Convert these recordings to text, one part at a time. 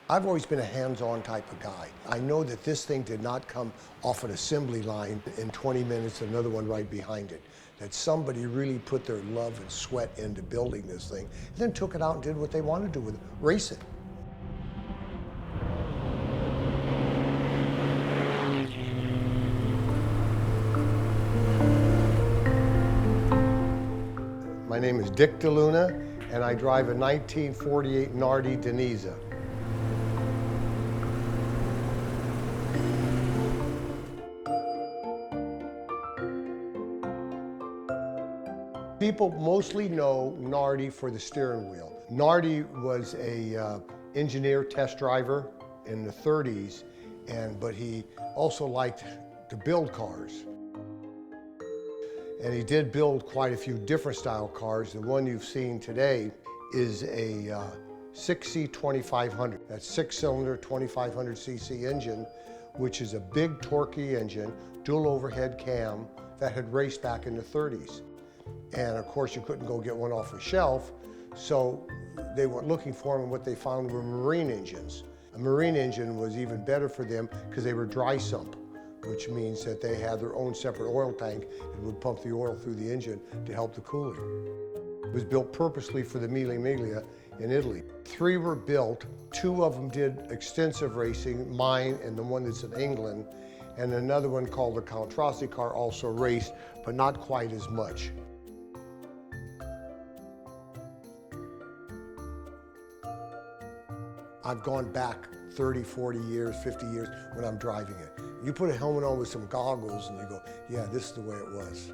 I've always been a hands-on type of guy. I know that this thing did not come off an assembly line in 20 minutes, another one right behind it. That somebody really put their love and sweat into building this thing, and then took it out and did what they wanted to do with it, race it. My name is Dick DeLuna, and I drive a 1948 Nardi-Danese. People mostly know Nardi for the steering wheel. Nardi was a engineer test driver in the 30s, but he also liked to build cars. And he did build quite a few different style cars. The one you've seen today is a 6C2500. That's six-cylinder, 2500cc engine, which is a big torquey engine, dual overhead cam that had raced back in the 30s. And of course, you couldn't go get one off a shelf, so they went looking for them, and what they found were marine engines. A marine engine was even better for them because they were dry sump, which means that they had their own separate oil tank and would pump the oil through the engine to help the cooling. It was built purposely for the Miglia in Italy. 3 were built, 2 of them did extensive racing, mine and the one that's in England, and another one called the Count Trossi car also raced, but not quite as much. I've gone back 30, 40 years, 50 years when I'm driving it. You put a helmet on with some goggles and you go, yeah, this is the way it was.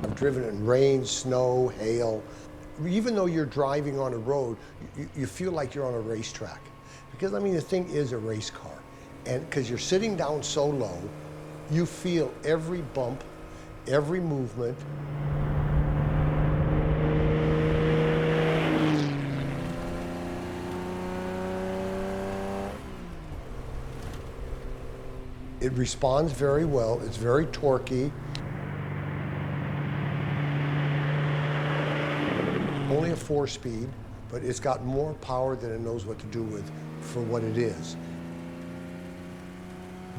I've driven in rain, snow, hail. Even though you're driving on a road, you feel like you're on a racetrack. Because, I mean, the thing is a race car. And because you're sitting down so low, you feel every bump, every movement. It responds very well. It's very torquey. Only a 4-speed, but it's got more power than it knows what to do with for what it is.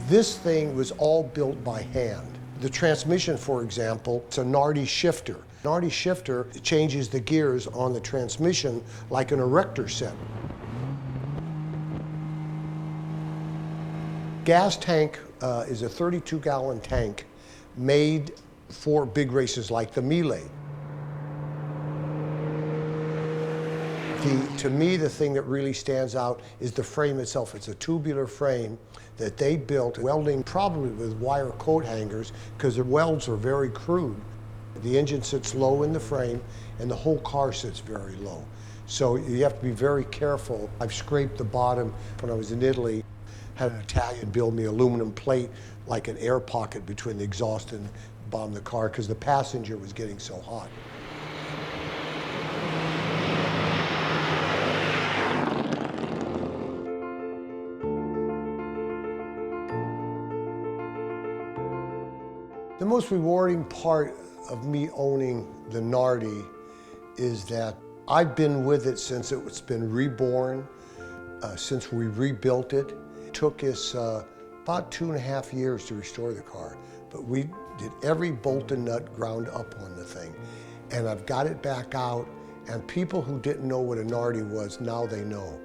This thing was all built by hand. The transmission, for example, it's a Nardi shifter. Nardi shifter changes the gears on the transmission like an erector set. Gas tank is a 32-gallon tank made for big races like the Mille. To me, the thing that really stands out is the frame itself. It's a tubular frame that they built, welding probably with wire coat hangers, because the welds are very crude. The engine sits low in the frame, and the whole car sits very low. So you have to be very careful. I've scraped the bottom when I was in Italy. Had an Italian build me aluminum plate, like an air pocket between the exhaust and the bottom of the car, because the passenger was getting so hot. The most rewarding part of me owning the Nardi is that I've been with it since it's been reborn, since we rebuilt it. It took us about 2.5 years to restore the car, but we did every bolt and nut ground up on the thing. And I've got it back out, and people who didn't know what a Nardi was, now they know.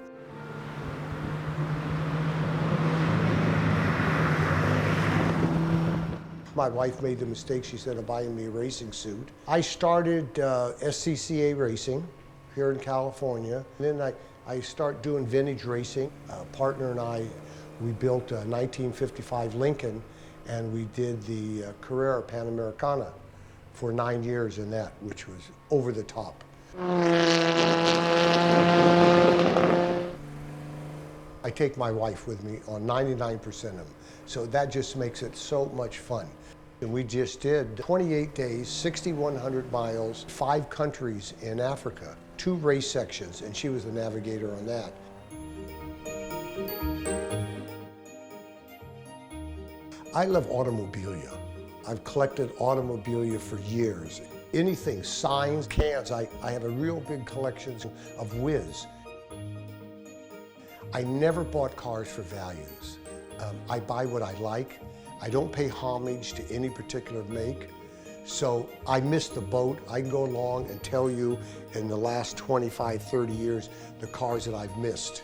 My wife made the mistake, she said, of buying me a racing suit. I started SCCA racing here in California. And then I started doing vintage racing. A partner and I, we built a 1955 Lincoln, and we did the Carrera Panamericana for 9 years in that, which was over the top. I take my wife with me on 99% of them, so that just makes it so much fun. And we just did 28 days, 6,100 miles, 5 countries in Africa, 2 race sections, and she was the navigator on that. I love automobilia. I've collected automobilia for years. Anything, signs, cans. I have a real big collection of whiz. I never bought cars for values. I buy what I like. I don't pay homage to any particular make. So I missed the boat. I can go along and tell you in the last 25, 30 years, the cars that I've missed.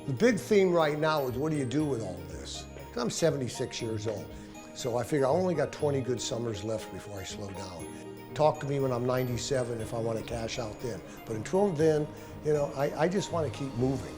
The big theme right now is what do you do with all this? I'm 76 years old. So I figure I only got 20 good summers left before I slow down. Talk to me when I'm 97 if I want to cash out then. But until then, you know, I just want to keep moving.